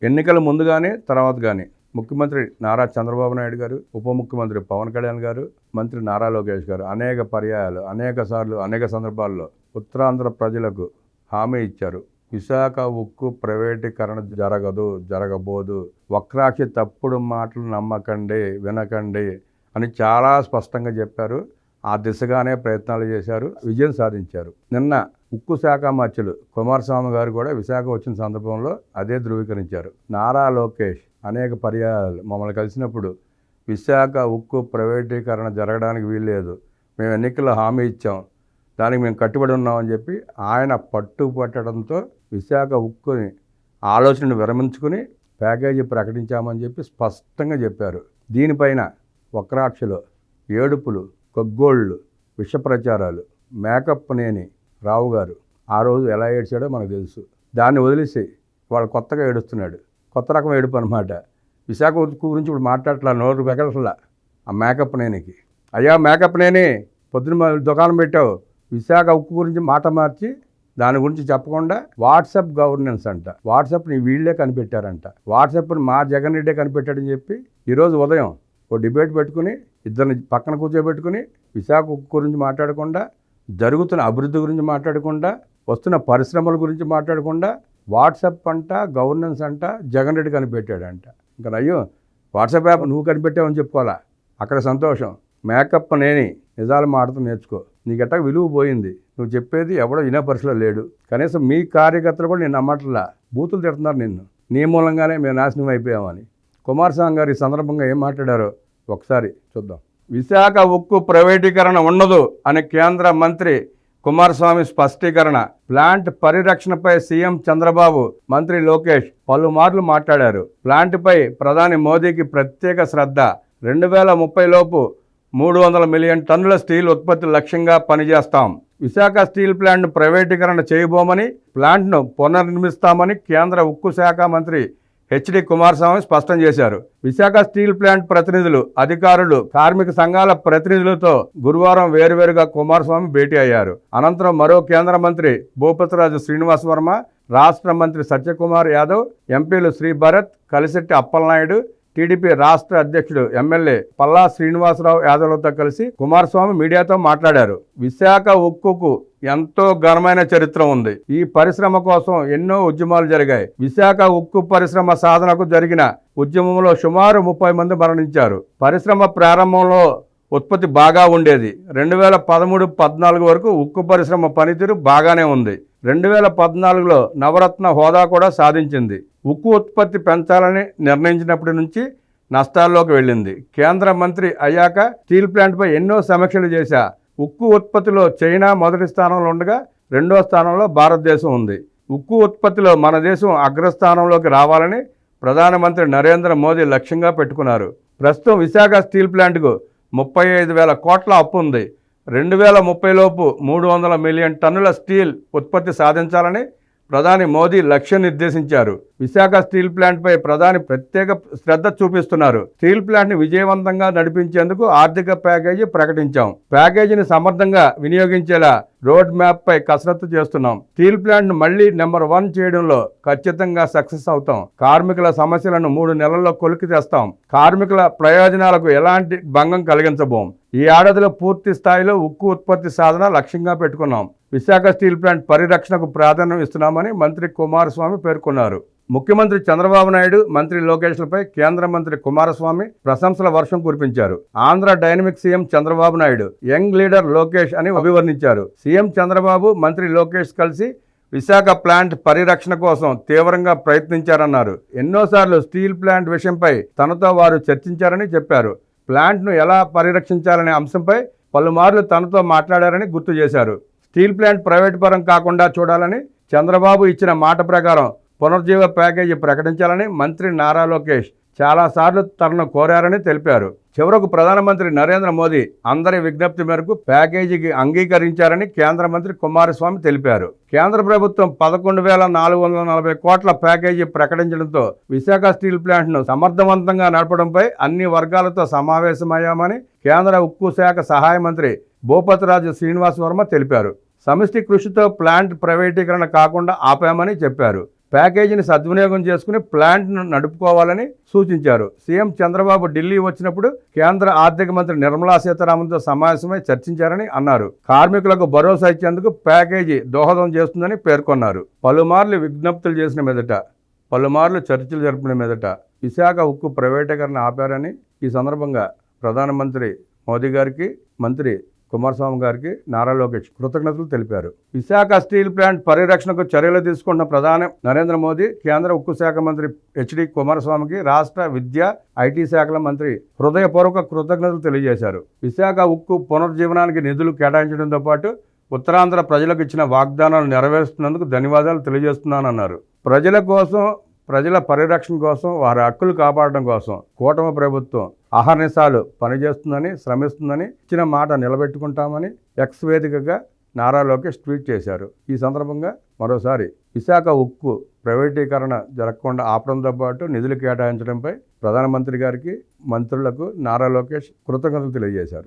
ఎన్నికల ముందు కానీ తర్వాత కానీ ముఖ్యమంత్రి నారా చంద్రబాబు నాయుడు గారు, ఉప ముఖ్యమంత్రి పవన్ కళ్యాణ్ గారు, మంత్రి నారా లోకేష్ గారు అనేక పర్యాయాలు, అనేక సార్లు, అనేక సందర్భాల్లో ఉత్తరాంధ్ర ప్రజలకు హామీ ఇచ్చారు. విశాఖ ఉక్కు ప్రైవేటీకరణ జరగదు, జరగబోదు, వక్రాక్షి తప్పుడు మాటలు నమ్మకండి, వినకండి అని చాలా స్పష్టంగా చెప్పారు. ఆ దిశగానే ప్రయత్నాలు చేశారు, విజయం సాధించారు. నిన్న ఉక్కు శాఖ మంత్రులు కుమారస్వామి గారు కూడా విశాఖ వచ్చిన సందర్భంలో అదే ధృవీకరించారు. నారా లోకేష్ అనేక పర్యాయాలు మమ్మల్ని కలిసినప్పుడు విశాఖ ఉక్కు ప్రైవేటీకరణ జరగడానికి వీల్లేదు, మేము ఎన్నికల్లో హామీ ఇచ్చాం, దానికి మేము కట్టుబడి ఉన్నామని చెప్పి ఆయన పట్టుపట్టడంతో విశాఖ ఉక్కుని ఆలోచనను విరమించుకుని ప్యాకేజీ ప్రకటించామని చెప్పి స్పష్టంగా చెప్పారు. దీనిపైన వక్రాక్షలు, ఏడుపులు, కొగ్గోళ్ళు, విష ప్రచారాలు, మేకప్ నేని రావు గారు ఆ రోజు ఎలా ఏడ్చాడో మనకు తెలుసు. దాన్ని వదిలేసి వాళ్ళు కొత్తగా ఏడుస్తున్నాడు. కొత్త రకం ఏడుపు అనమాట. విశాఖ ఉక్కు గురించి ఇప్పుడు మాట్లాడట్లా, నోరు వెగలట్లా ఆ మేకప్ నేనికి. అయ్యా మేకప్ నేని, పొద్దున దుకాణం పెట్టావు, విశాఖ ఉక్కు గురించి మాట మార్చి దాని గురించి చెప్పకుండా వాట్సాప్ గవర్నెన్స్ అంట, వాట్సాప్ని వీళ్ళే కనిపెట్టారంట, వాట్సాప్ని మా జగన్ రెడ్డే కనిపెట్టాడని చెప్పి ఈరోజు ఉదయం ఓ డిబేట్ పెట్టుకుని ఇద్దరిని పక్కన కూర్చోబెట్టుకుని విశాఖ ఉక్కు గురించి మాట్లాడకుండా, జరుగుతున్న అభివృద్ధి గురించి మాట్లాడకుండా, వస్తున్న పరిశ్రమల గురించి మాట్లాడకుండా వాట్సాప్ అంట, గవర్నెన్స్ అంట జగన్ రెడ్డి కనిపెట్టాడంట. ఇంకా అయ్యో వాట్సాప్ యాప్ నువ్వు కనిపెట్టావని చెప్పుకోవాలా, అక్కడ సంతోషం. మేకప్ నేని నిజాలు మాటతో నేర్చుకో, నీకెట్టా విలువ పోయింది, నువ్వు చెప్పేది ఎవడో వినే పరిస్థితిలో లేడు. కనీసం మీ కార్యకర్తలు కూడా నేను నమ్మట్లా, బూతులు తిడుతున్నారు నిన్ను, నీ మూలంగానే మేము నాశనం అయిపోయామని. కుమారస్వామి గారు ఈ సందర్భంగా ఏం మాట్లాడారో ఒకసారి చూద్దాం. విశాఖ ఉక్కు ప్రైవేటీకరణ ఉండదు అని కేంద్ర మంత్రి కుమారస్వామి స్పష్టీకరణ. ప్లాంట్ పరిరక్షణపై సీఎం చంద్రబాబు, మంత్రి లోకేష్ పలుమార్లు మాట్లాడారు. ప్లాంట్పై ప్రధాని మోదీకి ప్రత్యేక శ్రద్ధ. 2030 లోపు 300 మిలియన్ టన్నుల స్టీల్ ఉత్పత్తి లక్ష్యంగా పనిచేస్తాం. విశాఖ స్టీల్ ప్లాంట్ను ప్రైవేటీకరణ చేయబోమని, ప్లాంట్ను పునర్నిర్మిస్తామని కేంద్ర ఉక్కు శాఖ మంత్రి హెచ్డి కుమారస్వామి స్పష్టం చేశారు. విశాఖ స్టీల్ ప్లాంట్ ప్రతినిధులు, అధికారులు, కార్మిక సంఘాల ప్రతినిధులతో గురువారం వేరువేరుగా కుమారస్వామి భేటీ అయ్యారు. అనంతరం మరో కేంద్ర మంత్రి భూపతిరాజు శ్రీనివాస్ వర్మ, రాష్ట్ర మంత్రి సత్యకుమార్ యాదవ్, ఎంపీలు శ్రీ భరత్, కలిశెట్టి అప్పలనాయుడు, టీడీపీ రాష్ట్ర అధ్యక్షుడు ఎమ్మెల్యే పల్లా శ్రీనివాసరావు యాదవ్లతో కలిసి కుమారస్వామి మీడియాతో మాట్లాడారు. విశాఖ ఉక్కుకు ఎంతో ఘనమైన చరిత్ర ఉంది. ఈ పరిశ్రమ కోసం ఎన్నో ఉద్యమాలు జరిగాయి. విశాఖ ఉక్కు పరిశ్రమ సాధనకు జరిగిన ఉద్యమంలో సుమారు 30 మంది మరణించారు. పరిశ్రమ ప్రారంభంలో ఉత్పత్తి బాగా ఉండేది. 2013-14 వరకు ఉక్కు పరిశ్రమ పనితీరు బాగానే ఉంది. 2014లో నవరత్న హోదా కూడా సాధించింది. ఉక్కు ఉత్పత్తి పెంచాలని నిర్ణయించినప్పటి నుంచి నష్టాల్లోకి వెళ్ళింది. కేంద్ర మంత్రి అయ్యాక స్టీల్ ప్లాంట్పై ఎన్నో సమీక్షలు చేశా. ఉక్కు ఉత్పత్తిలో చైనా మొదటి స్థానంలో ఉండగా 2వ స్థానంలో భారతదేశం ఉంది. ఉక్కు ఉత్పత్తిలో మన దేశం అగ్రస్థానంలోకి రావాలని ప్రధానమంత్రి నరేంద్ర మోదీ లక్ష్యంగా పెట్టుకున్నారు. ప్రస్తుతం విశాఖ స్టీల్ ప్లాంట్కు 35,000 కోట్ల అప్పు ఉంది. 2030 లోపు 300 మిలియన్ టన్నుల స్టీల్ ఉత్పత్తి సాధించాలని ప్రధాని మోదీ లక్ష్యం నిర్దేశించారు. విశాఖ స్టీల్ ప్లాంట్పై ప్రధాని ప్రత్యేక శ్రద్ధ చూపిస్తున్నారు. స్టీల్ ప్లాంట్ని విజయవంతంగా నడిపించేందుకు ఆర్థిక ప్యాకేజీ ప్రకటించాం. ప్యాకేజీని సమర్థంగా వినియోగించేలా రోడ్ మ్యాప్ పై కసరత్తు చేస్తున్నాం. స్టీల్ ప్లాంట్ను మళ్లీ నెంబర్ 1 చేయడంలో ఖచ్చితంగా సక్సెస్ అవుతాం. కార్మికుల సమస్యలను 3 నెలల్లో కొలికి తెస్తాం. కార్మికుల ప్రయోజనాలకు ఎలాంటి భంగం కలిగించబోం. ఈ ఏడాదిలో పూర్తి స్థాయిలో ఉక్కు ఉత్పత్తి సాధన లక్ష్యంగా పెట్టుకున్నాం. విశాఖ స్టీల్ ప్లాంట్ పరిరక్షణకు ప్రాధాన్యం ఇస్తున్నామని మంత్రి కుమారస్వామి పేర్కొన్నారు. ముఖ్యమంత్రి చంద్రబాబు నాయుడు, మంత్రి లోకేష్లపై కేంద్ర మంత్రి కుమారస్వామి ప్రశంసల వర్షం కురిపించారు. Andhra dynamic CM Chandrababu Naidu young leader Lokesh అని అభివర్ణించారు. సీఎం చంద్రబాబు, మంత్రి లోకేష్ కలిసి విశాఖ ప్లాంట్ పరిరక్షణ కోసం తీవ్రంగా ప్రయత్నించారన్నారు. ఎన్నోసార్లు స్టీల్ ప్లాంట్ విషయంపై తనతో వారు చర్చించారని చెప్పారు. ప్లాంట్ను ఎలా పరిరక్షించాలనే అంశంపై పలుమార్లు తనతో మాట్లాడారని గుర్తు చేశారు. స్టీల్ ప్లాంట్ ప్రైవేట్ పరం కాకుండా చూడాలని, చంద్రబాబు ఇచ్చిన మాట ప్రకారం పునర్జీవ ప్యాకేజీ ప్రకటించాలని మంత్రి నారా లోకేష్ చాలాసార్లు తనను కోరారని తెలిపారు. చివరకు ప్రధానమంత్రి నరేంద్ర మోదీ అందరి విజ్ఞప్తి మేరకు ప్యాకేజీకి అంగీకరించారని కేంద్ర మంత్రి కుమారస్వామి తెలిపారు. కేంద్ర ప్రభుత్వం 11,440 కోట్ల ప్యాకేజీ ప్రకటించడంతో విశాఖ స్టీల్ ప్లాంట్ను సమర్థవంతంగా నడపడంపై అన్ని వర్గాలతో సమావేశమయ్యామని కేంద్ర ఉక్కు శాఖ సహాయ మంత్రి భూపతిరాజు శ్రీనివాస్ వర్మ తెలిపారు. సమిష్టి కృషితో ప్లాంట్ ప్రైవేటీకరణ కాకుండా ఆపామని చెప్పారు. ప్యాకేజీని సద్వినియోగం చేసుకుని ప్లాంట్ను నడుపుకోవాలని సూచించారు. సీఎం చంద్రబాబు ఢిల్లీ వచ్చినప్పుడు కేంద్ర ఆర్థిక మంత్రి నిర్మలా సీతారామన్తో సమావేశమై చర్చించారని అన్నారు. కార్మికులకు భరోసా ఇచ్చేందుకు ప్యాకేజీ దోహదం చేస్తుందని పేర్కొన్నారు. పలుమార్లు విజ్ఞప్తులు చేసిన మీదట, పలుమార్లు చర్చలు జరిపిన మీదట విశాఖ ఉక్కు ప్రైవేటీకరణ ఆపారని ఈ సందర్భంగా ప్రధానమంత్రి మోదీ గారికి, మంత్రి కుమారస్వామి గారికి నారా లోకేష్ కృతజ్ఞతలు తెలిపారు. విశాఖ స్టీల్ ప్లాంట్ పరిరక్షణకు చర్యలు తీసుకున్న ప్రధాని నరేంద్ర మోదీ, కేంద్ర ఉక్కు శాఖ మంత్రి హెచ్డి కుమారస్వామికి రాష్ట్ర విద్యా, ఐటీ శాఖల మంత్రి హృదయపూర్వక కృతజ్ఞతలు తెలియజేశారు. విశాఖ ఉక్కు పునరుజ్జీవనానికి నిధులు కేటాయించడంతో పాటు ఉత్తరాంధ్ర ప్రజలకు ఇచ్చిన వాగ్దానాలు నెరవేరుస్తున్నందుకు ధన్యవాదాలు తెలియజేస్తున్నానన్నారు. ప్రజల కోసం, ప్రజల పరిరక్షణ కోసం, వారి హక్కులు కాపాడడం కోసం కూటమి ప్రభుత్వం అహర్నిశాలు పనిచేస్తుందని, శ్రమిస్తుందని, ఇచ్చిన మాట నిలబెట్టుకుంటామని ఎక్స్ వేదికగా నారా లోకేష్ ట్వీట్ చేశారు. ఈ సందర్భంగా మరోసారి విశాఖ ఉక్కు ప్రైవేటీకరణ జరగకుండా ఆపడంతో పాటు నిధులు కేటాయించడంపై ప్రధానమంత్రి గారికి, మంత్రులకు నారా లోకేష్ కృతజ్ఞతలు తెలియజేశారు.